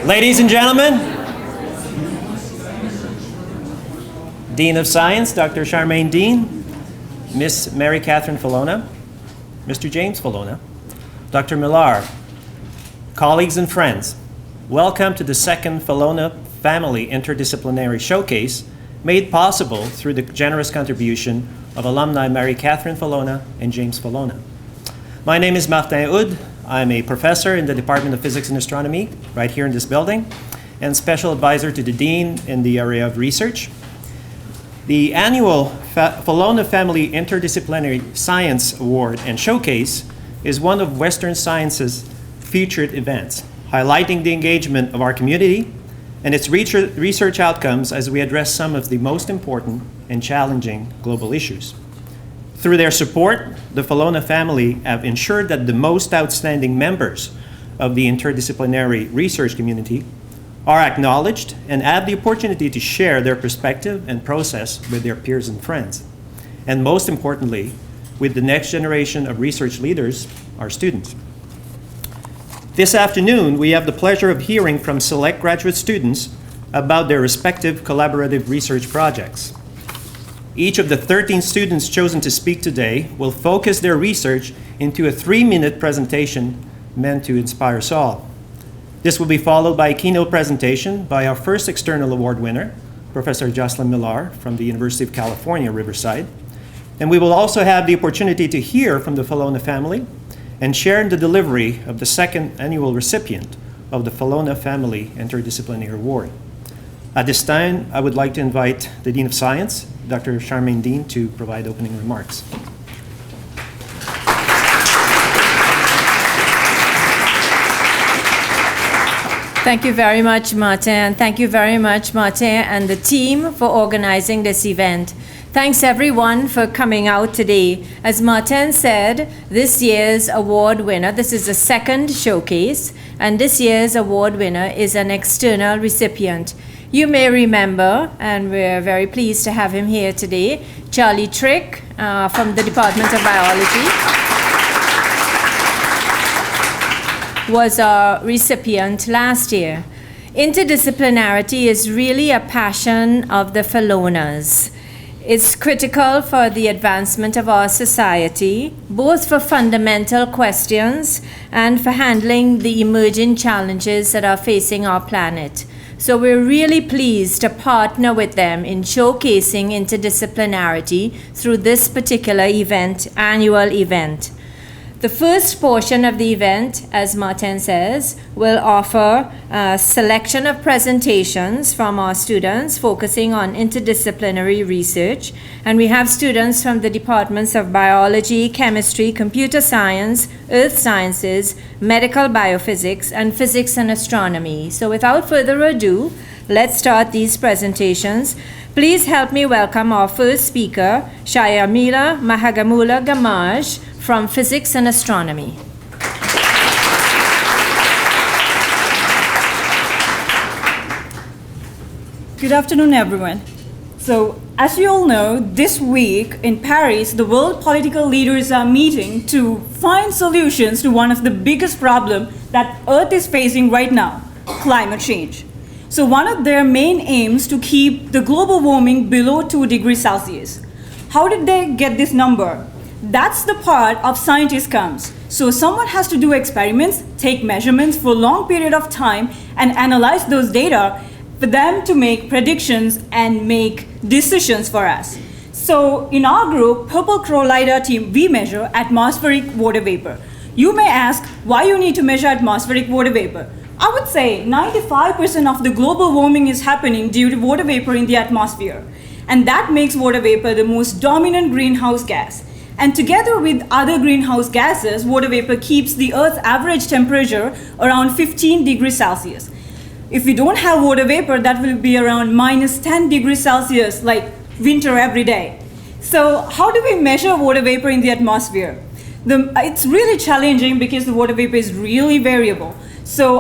Ladies and gentlemen, Dean of Science, Dr. Charmaine Dean, Miss Mary Catherine Fallona, Mr. James Fallona, Dr. Millar, colleagues and friends, welcome to the second Fallona Family Interdisciplinary Showcase, made possible through the generous contribution of alumni Mary Catherine Fallona and James Fallona. My name is Martin Houd. I'm a professor in the Department of Physics and Astronomy right here in this building and special advisor to the Dean in the area of research. The annual Fallona Family Interdisciplinary Science Award and Showcase is one of Western science's featured events, highlighting the engagement of our community and its research outcomes as we address some of the most important and challenging global issues. Through their support, the Fallona family have ensured that the most outstanding members of the interdisciplinary research community are acknowledged and have the opportunity to share their perspective and process with their peers and friends. And most importantly, with the next generation of research leaders, our students. This afternoon, we have the pleasure of hearing from select graduate students about their respective collaborative research projects. Each of the 13 students chosen to speak today will focus their research into a 3-minute presentation meant to inspire us all. This will be followed by a keynote presentation by our first external award winner, Professor Jocelyn Millar from the University of California, Riverside. And we will also have the opportunity to hear from the Fallona family and share in the delivery of the second annual recipient of the Fallona Family Interdisciplinary Award. At this time, I would like to invite the Dean of Science, Dr. Charmaine Dean, to provide opening remarks. Thank you very much, Martin. Thank you very much, Martin and the team for organizing this event. Thanks everyone for coming out today. As Martin said, this year's award winner, this is the second showcase, and this year's award winner is an external recipient. You may remember, and we're very pleased to have him here today, Charlie Trick from the Department of Biology was our recipient last year. Interdisciplinarity is really a passion of the Fallonas. It's critical for the advancement of our society, both for fundamental questions and for handling the emerging challenges that are facing our planet. So we're really pleased to partner with them in showcasing interdisciplinarity through this particular event, annual event. The first portion of the event, as Martin says, will offer a selection of presentations from our students focusing on interdisciplinary research. And we have students from the departments of biology, chemistry, computer science, earth sciences, medical biophysics, and physics and astronomy. So without further ado, let's start these presentations. Please help me welcome our first speaker, Shayamila Mahagamula Gamaj, from Physics and Astronomy. Good afternoon, everyone. So, as you all know, this week in Paris, the world political leaders are meeting to find solutions to one of the biggest problems that Earth is facing right now, climate change. So, one of their main aims to keep the global warming below 2 degrees Celsius. How did they get this number? That's the part of scientists comes. So someone has to do experiments, take measurements for a long period of time and analyze those data for them to make predictions and make decisions for us. So in our group, Purple Crow LiDAR team, we measure atmospheric water vapor. You may ask why you need to measure atmospheric water vapor. I would say 95% of the global warming is happening due to water vapor in the atmosphere. And that makes water vapor the most dominant greenhouse gas. And together with other greenhouse gases, water vapor keeps the Earth's average temperature around 15 degrees Celsius. If we don't have water vapor, that will be around minus 10 degrees Celsius, like winter every day. So how do we measure water vapor in the atmosphere? It's really challenging because the water vapor is really variable. So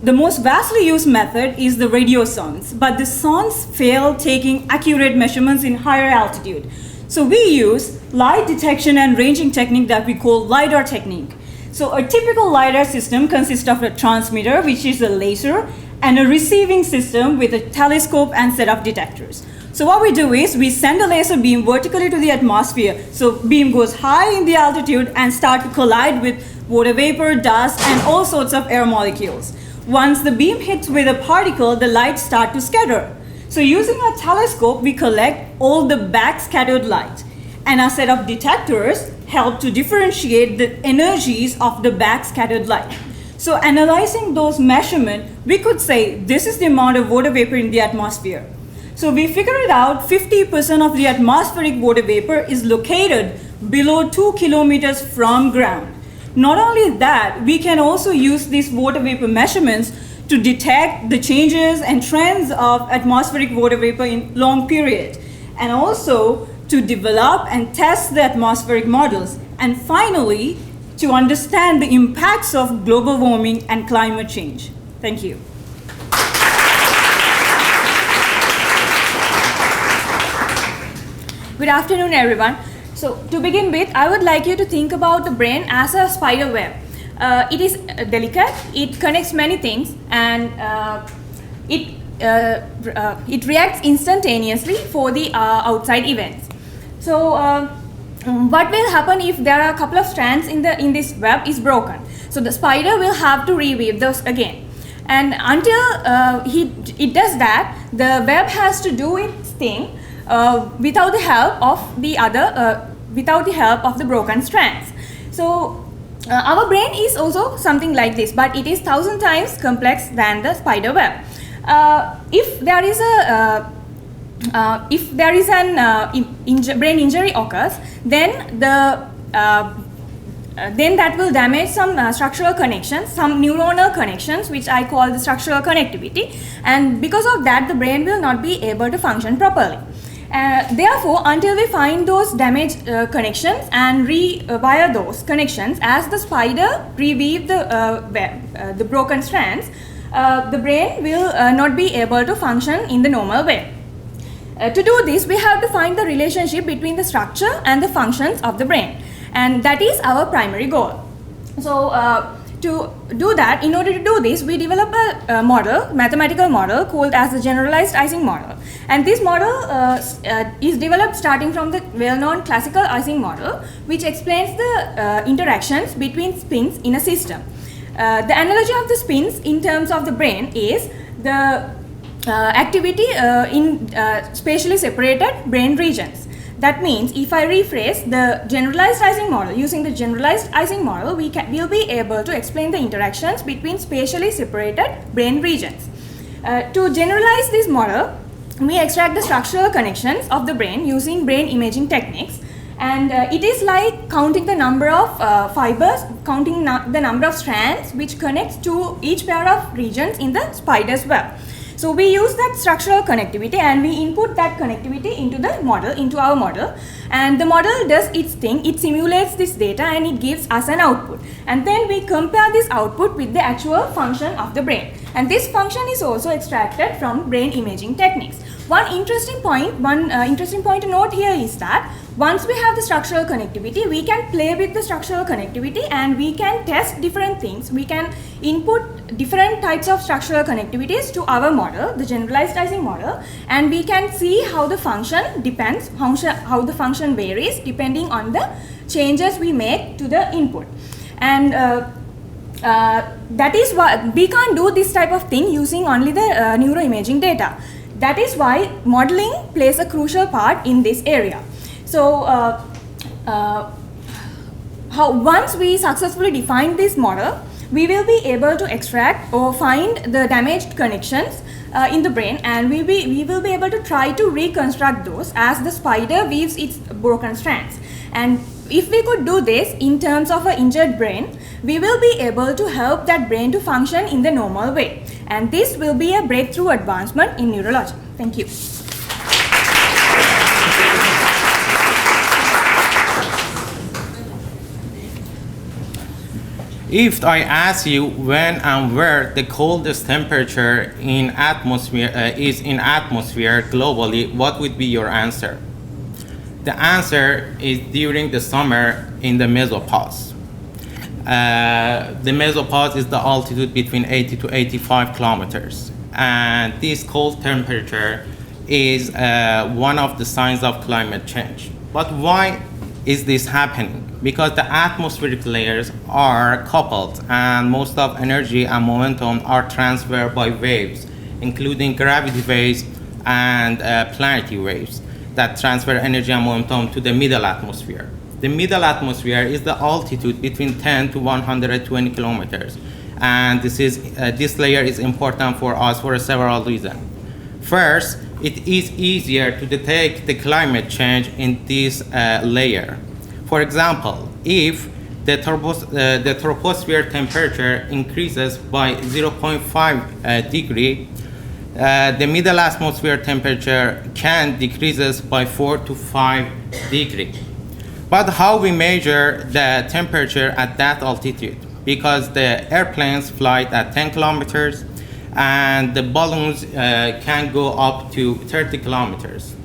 the most vastly used method is the radio sondes, but the sondes fail taking accurate measurements in higher altitude. So we use light detection and ranging technique that we call LiDAR technique. So a typical LiDAR system consists of a transmitter, which is a laser, and a receiving system with a telescope and set of detectors. So what we do is we send a laser beam vertically to the atmosphere. So beam goes high in the altitude and start to collide with water vapor, dust, and all sorts of air molecules. Once the beam hits with a particle, the light start to scatter. So using a telescope, we collect all the backscattered light. And a set of detectors help to differentiate the energies of the backscattered light. So analyzing those measurements, we could say this is the amount of water vapor in the atmosphere. So we figured out 50% of the atmospheric water vapor is located below 2 kilometers from ground. Not only that, we can also use these water vapor measurements to detect the changes and trends of atmospheric water vapor in long period, and also to develop and test the atmospheric models, and finally, to understand the impacts of global warming and climate change. Thank you. Good afternoon, everyone. So to begin with, I would like you to think about the brain as a spider web. It is delicate, it connects many things, and it reacts instantaneously for the outside events. So what will happen if there are a couple of strands in this web is broken? So the spider will have to reweave those again. And until it does that, the web has to do its thing without the help of the broken strands. So our brain is also something like this, but it is 1,000 times complex than the spider web. If there is an brain injury occurs, then that will damage some structural connections, some neuronal connections, which I call the structural connectivity, and because of that, the brain will not be able to function properly. Therefore, until we find those damaged connections and rewire those connections, as the spider reweave the broken strands, the brain will not be able to function in the normal way. To do this, we have to find the relationship between the structure and the functions of the brain, and that is our primary goal. So to do that, in order to do this, we develop a mathematical model called as the generalized Ising model. And this model is developed starting from the well-known classical Ising model, which explains the interactions between spins in a system. The analogy of the spins in terms of the brain is the activity in spatially separated brain regions. That means if I rephrase the generalized Ising model, using the generalized Ising model, we will be able to explain the interactions between spatially separated brain regions. To generalize this model, we extract the structural connections of the brain using brain imaging techniques. And it is like counting the number of fibers, counting the number of strands which connects to each pair of regions in the spider's web. So we use that structural connectivity and we input that connectivity into our model, and the model does its thing. It simulates this data and it gives us an output, and then we compare this output with the actual function of the brain, and this function is also extracted from brain imaging techniques. One interesting point to note here is that once we have the structural connectivity, we can play with the structural connectivity and we can test different things. We can input different types of structural connectivities to our model, the generalized Ising model, and we can see how the function varies depending on the changes we make to the input. And that is why we can't do this type of thing using only the neuroimaging data. That is why modeling plays a crucial part in this area. So once we successfully define this model, we will be able to extract or find the damaged connections in the brain, and we will be able to try to reconstruct those as the spider weaves its broken strands. And if we could do this in terms of an injured brain, we will be able to help that brain to function in the normal way. And this will be a breakthrough advancement in neurology. Thank you. If I ask you when and where the coldest temperature in atmosphere globally, what would be your answer? The answer is during the summer in the mesopause. The mesopause is the altitude between 80 to 85 kilometers. And this cold temperature is one of the signs of climate change. But why is this happening? Because the atmospheric layers are coupled and most of energy and momentum are transferred by waves, including gravity waves and planetary waves that transfer energy and momentum to the middle atmosphere. The middle atmosphere is the altitude between 10 to 120 kilometers. And this layer is important for us for several reasons. First, it is easier to detect the climate change in this layer. For example, if the troposphere temperature increases by 0.5 degree, the middle atmosphere temperature can decreases by 4 to 5 degree. But how we measure the temperature at that altitude? Because the airplanes fly at 10 kilometers and the balloons can go up to 30 kilometers.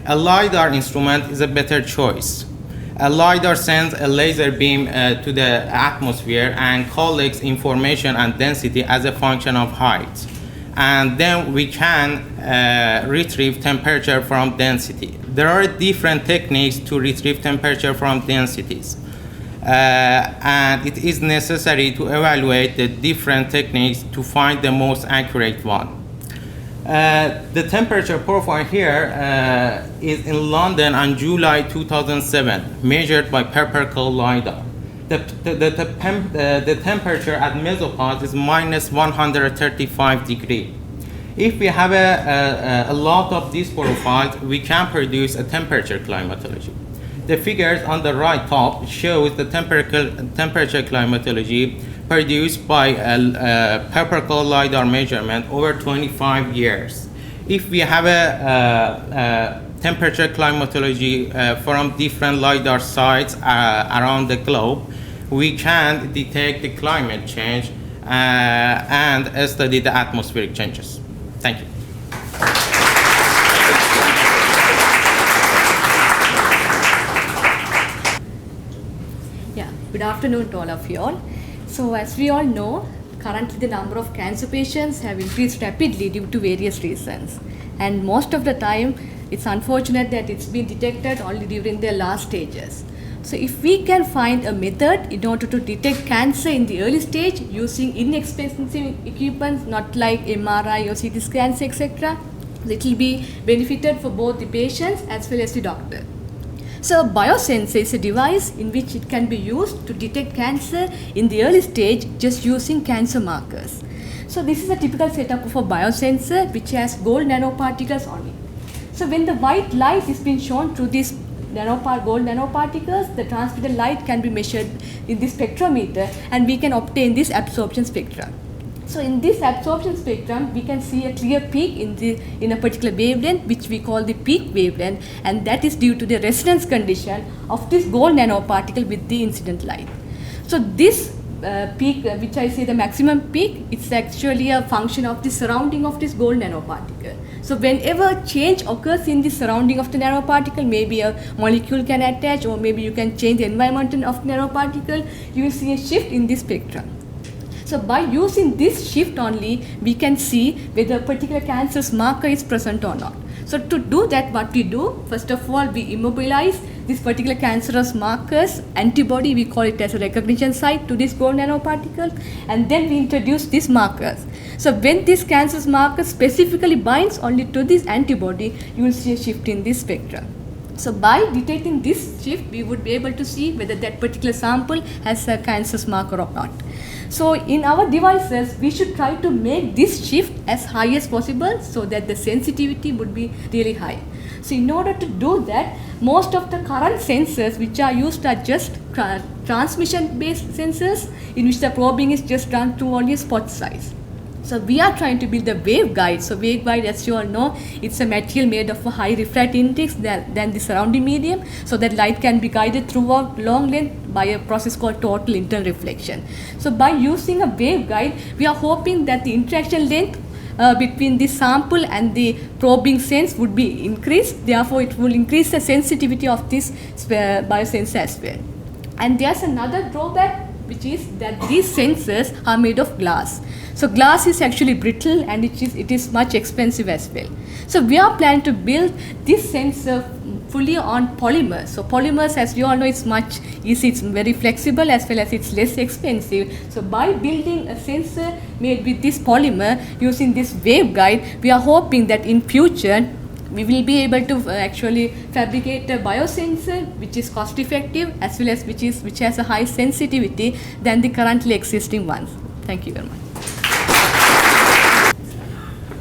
A LiDAR instrument is a better choice. A LiDAR sends a laser beam to the atmosphere and collects information and density as a function of height. And then we can retrieve temperature from density. There are different techniques to retrieve temperature from densities. And it is necessary to evaluate the different techniques to find the most accurate one. The temperature profile here is in London on July 2007, measured by purple LiDAR. The temperature at mesopause is minus 135 degrees. If we have a lot of these profiles, we can produce a temperature climatology. The figures on the right top shows the temperature climatology produced by a purple LiDAR measurement over 25 years. If we have a temperature climatology from different LiDAR sites around the globe, we can detect the climate change and study the atmospheric changes. Thank you. Yeah, good afternoon to all of you all. So as we all know, currently the number of cancer patients have increased rapidly due to various reasons. And most of the time, it's unfortunate that it's been detected only during their last stages. So if we can find a method in order to detect cancer in the early stage using inexpensive equipment, not like MRI or CT scans, etc., it will be benefited for both the patients as well as the doctor. So a biosensor is a device in which it can be used to detect cancer in the early stage just using cancer markers. So this is a typical setup of a biosensor which has gold nanoparticles on it. So when the white light is being shown through these gold nanoparticles, the transmitted light can be measured in this spectrometer and we can obtain this absorption spectrum. So in this absorption spectrum, we can see a clear peak in a particular wavelength, which we call the peak wavelength, and that is due to the resonance condition of this gold nanoparticle with the incident light. So this peak, which I say the maximum peak, it's actually a function of the surrounding of this gold nanoparticle. So whenever change occurs in the surrounding of the nanoparticle, maybe a molecule can attach or maybe you can change the environment of the nanoparticle, you will see a shift in the spectrum. So by using this shift only, we can see whether a particular cancer's marker is present or not. So to do that, what we do, first of all, we immobilize this particular cancerous marker's antibody, we call it as a recognition site to this gold nanoparticle, and then we introduce these markers. So when this cancerous marker specifically binds only to this antibody, you will see a shift in this spectrum. So by detecting this shift, we would be able to see whether that particular sample has a cancerous marker or not. So in our devices, we should try to make this shift as high as possible so that the sensitivity would be really high. So in order to do that, most of the current sensors which are used are just transmission-based sensors in which the probing is just done to only spot size. So we are trying to build a waveguide. So waveguide, as you all know, it's a material made of a high refractive index than the surrounding medium, so that light can be guided throughout long length by a process called total internal reflection. So by using a waveguide, we are hoping that the interaction length between the sample and the probing sense would be increased. Therefore, it will increase the sensitivity of this biosensor as well. And there's another drawback which is that these sensors are made of glass. So glass is actually brittle and it is much expensive as well. So we are planning to build this sensor fully on polymers. So polymers, as we all know, it's much easy, it's very flexible as well as it's less expensive. So by building a sensor made with this polymer using this waveguide, we are hoping that in future we will be able to actually fabricate a biosensor which is cost effective as well as which has a high sensitivity than the currently existing ones. Thank you very much.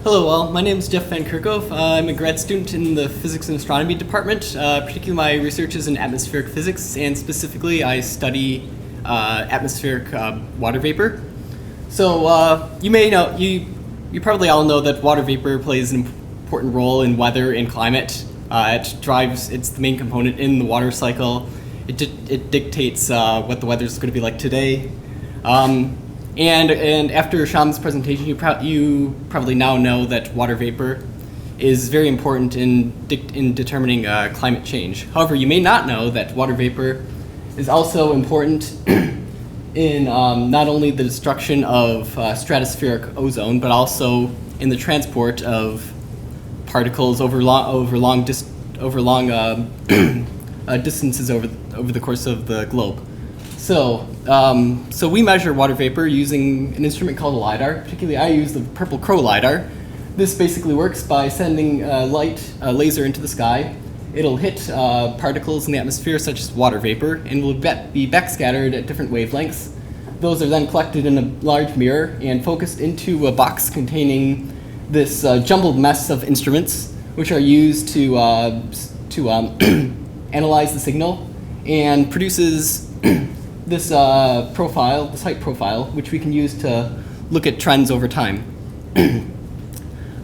Hello all, my name is Jeff Van Kerkhoff. I'm a grad student in the Physics and Astronomy Department. Particularly my research is in atmospheric physics, and specifically I study atmospheric water vapor. So you may know, you probably all know that water vapor plays an important role in weather and climate. It's the main component in the water cycle. It dictates what the weather is going to be like today. And after Sham's presentation, you probably now know that water vapor is very important in determining climate change. However, you may not know that water vapor is also important in not only the destruction of stratospheric ozone, but also in the transport of particles over long distances over the course of the globe. So we measure water vapor using an instrument called a LiDAR. Particularly, I use the Purple Crow LiDAR. This basically works by sending a laser into the sky. It'll hit particles in the atmosphere, such as water vapor, and will be backscattered at different wavelengths. Those are then collected in a large mirror and focused into a box containing this jumbled mess of instruments, which are used to analyze the signal, and produces this height profile, which we can use to look at trends over time.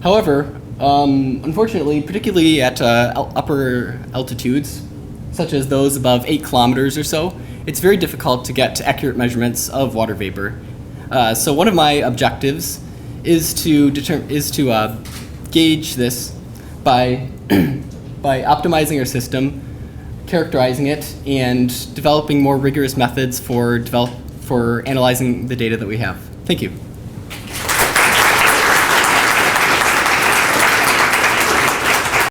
However, unfortunately, particularly at upper altitudes, such as those above 8 kilometers or so, it's very difficult to get accurate measurements of water vapor. So one of my objectives is to gauge this by optimizing our system, characterizing it, and developing more rigorous methods for analyzing the data that we have. Thank you.